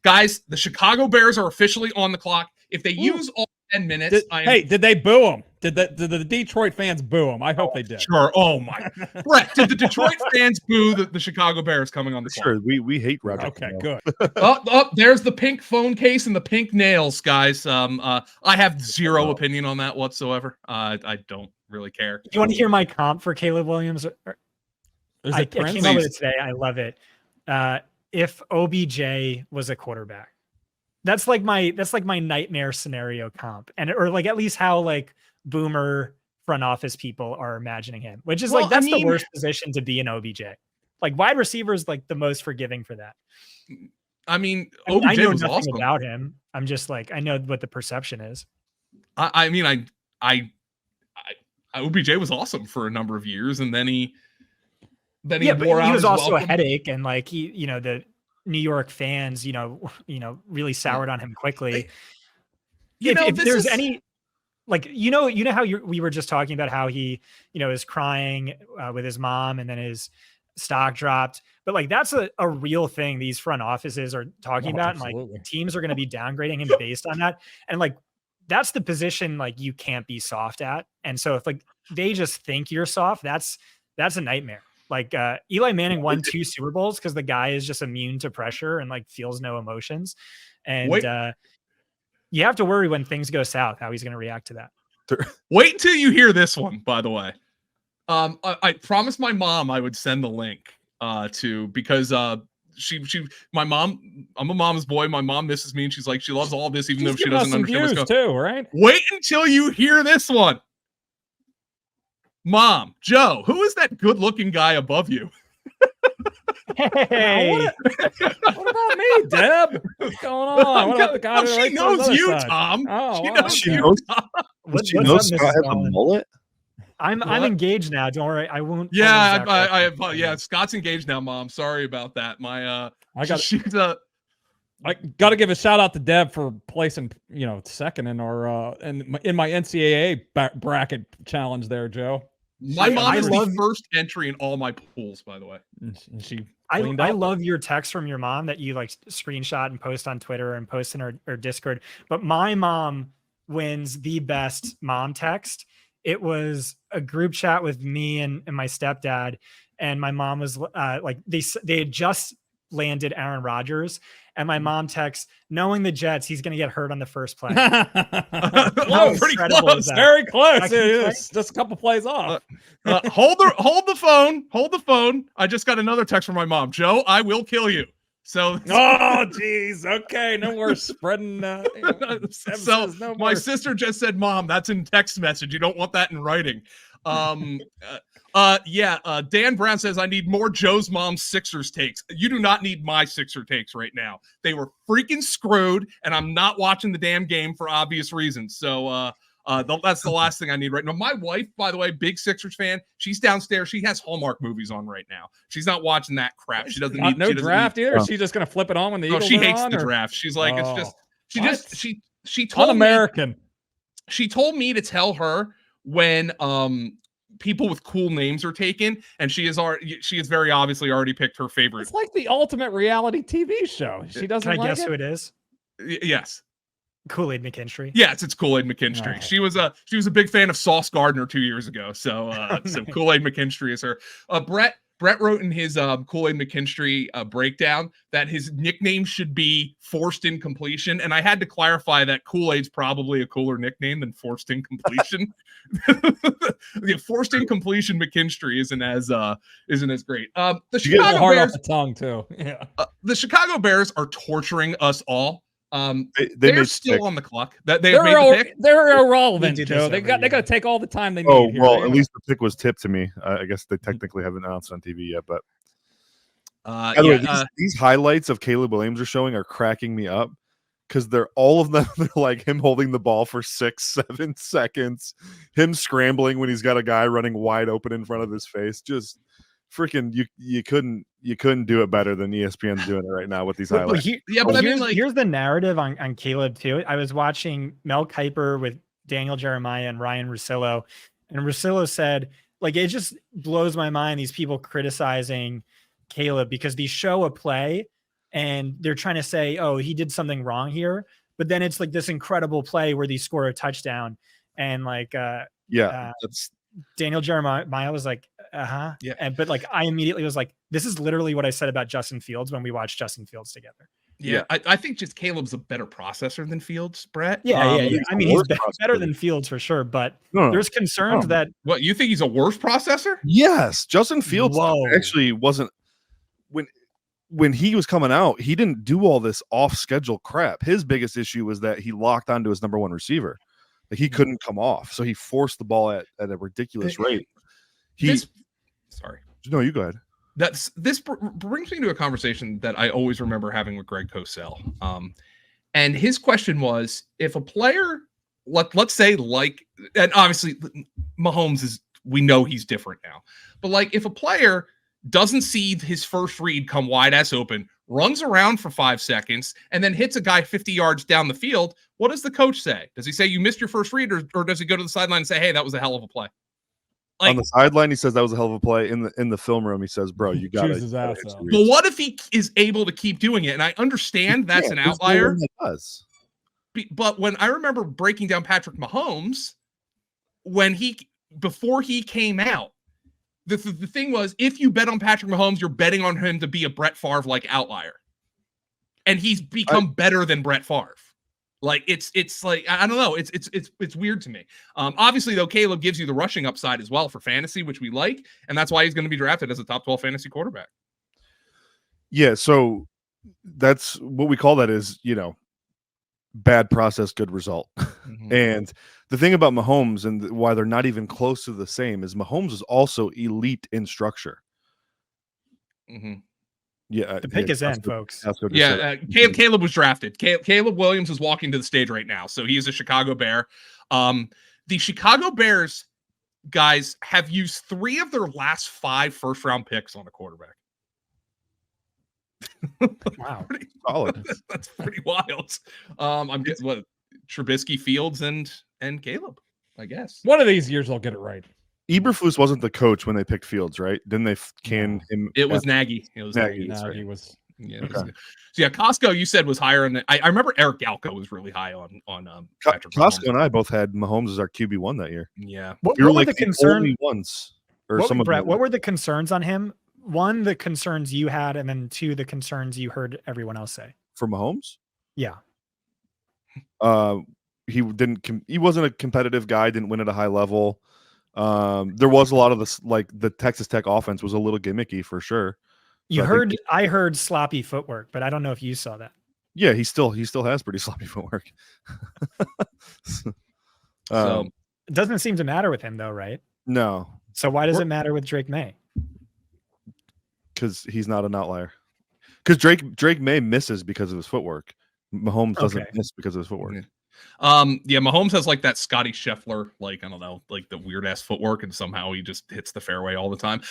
Guys, the Chicago Bears are officially on the clock. If they use all 10 minutes, did they boo him? Did the Detroit fans boo him? I hope they did. Sure. Oh my. Brett, did the Detroit fans boo the Chicago Bears coming on the clock? Sure. We hate Roger. Okay, good. There's the pink phone case and the pink nails, guys. I have zero opinion on that whatsoever. I don't really care. You want to hear my comp for Caleb Williams? I came up with it today. I love it. If OBJ was a quarterback, that's like my nightmare scenario comp, or like at least how like boomer front office people are imagining him, which is the worst position to be in OBJ. Like wide receiver is like the most forgiving for that. I mean, OBJ I know was nothing awesome about him. I'm just like, I know what the perception is. I OBJ was awesome for a number of years, and then he wore out. He was also a headache, and like the New York fans, really soured on him quickly. If there's any, like, how we were just talking about how he, is crying with his mom, and then his stock dropped, but like that's a real thing these front offices are talking about, absolutely. And like teams are going to be downgrading him based on that, and like that's the position like you can't be soft at, and so if like they just think you're soft, that's a nightmare. Like Eli Manning won 2 Super Bowls because the guy is just immune to pressure and like feels no emotions, and you have to worry when things go south how he's going to react to that. Wait until you hear this one, by the way. I promised my mom I would send the link because my mom, I'm a mama's boy. My mom misses me, and she's like, she loves all this, even though she doesn't understand what's going on. Too, right? Wait until you hear this one. Mom, Joe, who is that good-looking guy above you? Hey, what about me, Deb? What's going on? What about the guy she knows you, side? Tom. Oh, she knows Tom. She knows Scott has a mullet. I'm engaged now. Don't worry, I won't. Yeah, Scott's engaged now, Mom. Sorry about that. I got to give a shout out to Deb for placing, second in our in my NCAA bracket challenge there, Joe. My mom is the first entry in all my pools, by the way. I love your text from your mom that you like screenshot and post on Twitter and post in her Discord. But my mom wins the best mom text. It was a group chat with me and my stepdad, and my mom was like, they had just landed Aaron Rodgers, and my mom texts, knowing the Jets, he's going to get hurt on the first play. Close, pretty close, very close. Just a couple plays off. Hold the phone. I just got another text from my mom. Joe, I will kill you. So, oh geez, okay, no more spreading. My sister just said, "Mom, that's in text message. You don't want that in writing." Dan Brown says, I need more Joe's mom's Sixers takes. You do not need my Sixer takes right now. They were freaking screwed, and I'm not watching the damn game for obvious reasons. So that's the last thing I need right now. My wife, by the way, big Sixers fan. She's downstairs. She has Hallmark movies on right now. She's not watching that crap. She doesn't need no draft either. She's just gonna flip it on when the Eagles she hates on, the draft. She's like, she told un-American. Me, she told me to tell her when people with cool names are taken, and she is very obviously already picked her favorite. It's like the ultimate reality TV show. She doesn't. Can I guess who it is? Yes. Kool-Aid McKinstry. Yes, it's Kool-Aid McKinstry. She was a big fan of Sauce Gardner 2 years ago. So Kool-Aid McKinstry is her. Brett wrote in his Kool-Aid McKinstry breakdown that his nickname should be Forced Incompletion, and I had to clarify that Kool-Aid's probably a cooler nickname than Forced Incompletion. Forced Incompletion McKinstry isn't as great. The Chicago hard Bears, off the tongue too. Yeah. The Chicago Bears are torturing us all. They're still on the clock. They're irrelevant, Joe. They got to take all the time they need. Oh well, at least the pick was tipped to me. I guess they technically haven't announced on TV yet, but these highlights of Caleb Williams are showing are cracking me up because they're all of them. They're like him holding the ball for 6-7 seconds, him scrambling when he's got a guy running wide open in front of his face. Just freaking you couldn't do it better than ESPN's doing it right now with these highlights. Here's the narrative on Caleb too. I was watching Mel Kiper with Daniel Jeremiah and Ryan Russillo, and Russillo said, like, it just blows my mind these people criticizing Caleb because they show a play and they're trying to say, oh, he did something wrong here. But then it's like this incredible play where they score a touchdown, and like that's Daniel Jeremiah was like, yeah. But like I immediately was like, this is literally what I said about Justin Fields when we watched Justin Fields together. Yeah. I think just Caleb's a better processor than Fields, Brett. Yeah. I mean, he's better than Fields for sure, but there's concerns that. What, you think he's a worse processor? Yes, Justin Fields actually wasn't when he was coming out. He didn't do all this off-schedule crap. His biggest issue was that he locked onto his number one receiver. Like he couldn't come off, so he forced the ball at a ridiculous rate. Sorry, no, you go ahead. This brings me to a conversation that I always remember having with Greg Cosell. And his question was, if a player, let's say and obviously Mahomes we know he's different now, but like if a player doesn't see his first read come wide ass open, runs around for 5 seconds, and then hits a guy 50 yards down the field, what does the coach say? Does he say you missed your first read, or does he go to the sideline and say, hey, that was a hell of a play? Like, on the sideline, he says that was a hell of a play. In the film room, he says, bro, you got it. But what if he is able to keep doing it? And I understand that's an outlier. But when I remember breaking down Patrick Mahomes, before he came out, the thing was, if you bet on Patrick Mahomes, you're betting on him to be a Brett Favre-like outlier. And he's become better than Brett Favre. Like it's like, I don't know. It's weird to me. Obviously though, Caleb gives you the rushing upside as well for fantasy, which we like. And that's why he's going to be drafted as a top 12 fantasy quarterback. Yeah. So that's what we call that is, bad process, good result. Mm-hmm. And the thing about Mahomes and why they're not even close to the same is Mahomes is also elite in structure. Mm-hmm. Yeah, the pick is in, folks. Yeah, Caleb was drafted. Caleb Williams is walking to the stage right now, so he is a Chicago Bear. The Chicago Bears guys have used 3 of their last 5 first-round picks on a quarterback. Wow, solid. That's pretty wild. I'm getting Trubisky, Fields, and Caleb. I guess one of these years they'll get it right. Eberflus wasn't the coach when they picked Fields, right? Didn't they can him? It was Nagy. It was Nagy. Nagy was. Yeah. Okay. So yeah, Costco, you said was higher on I remember Eric Galko was really high on Patrick Costco Mahomes. And I both had Mahomes as our QB1 that year. Yeah. What were like the concerns? Brett, what were the concerns on him? 1, the concerns you had, and then 2, the concerns you heard everyone else say. For Mahomes? Yeah. He wasn't a competitive guy, didn't win at a high level. There was a lot of this, like the Texas Tech offense was a little gimmicky for sure. I heard sloppy footwork, but I don't know if you saw that. Yeah, he still has pretty sloppy footwork. So it doesn't seem to matter with him though, right? No. So why does it matter with Drake May? Because he's not an outlier. Because Drake May misses because of his footwork. Mahomes doesn't miss because of his footwork. Yeah, Mahomes has like that Scotty Scheffler, like I don't know, like the weird ass footwork, and somehow he just hits the fairway all the time.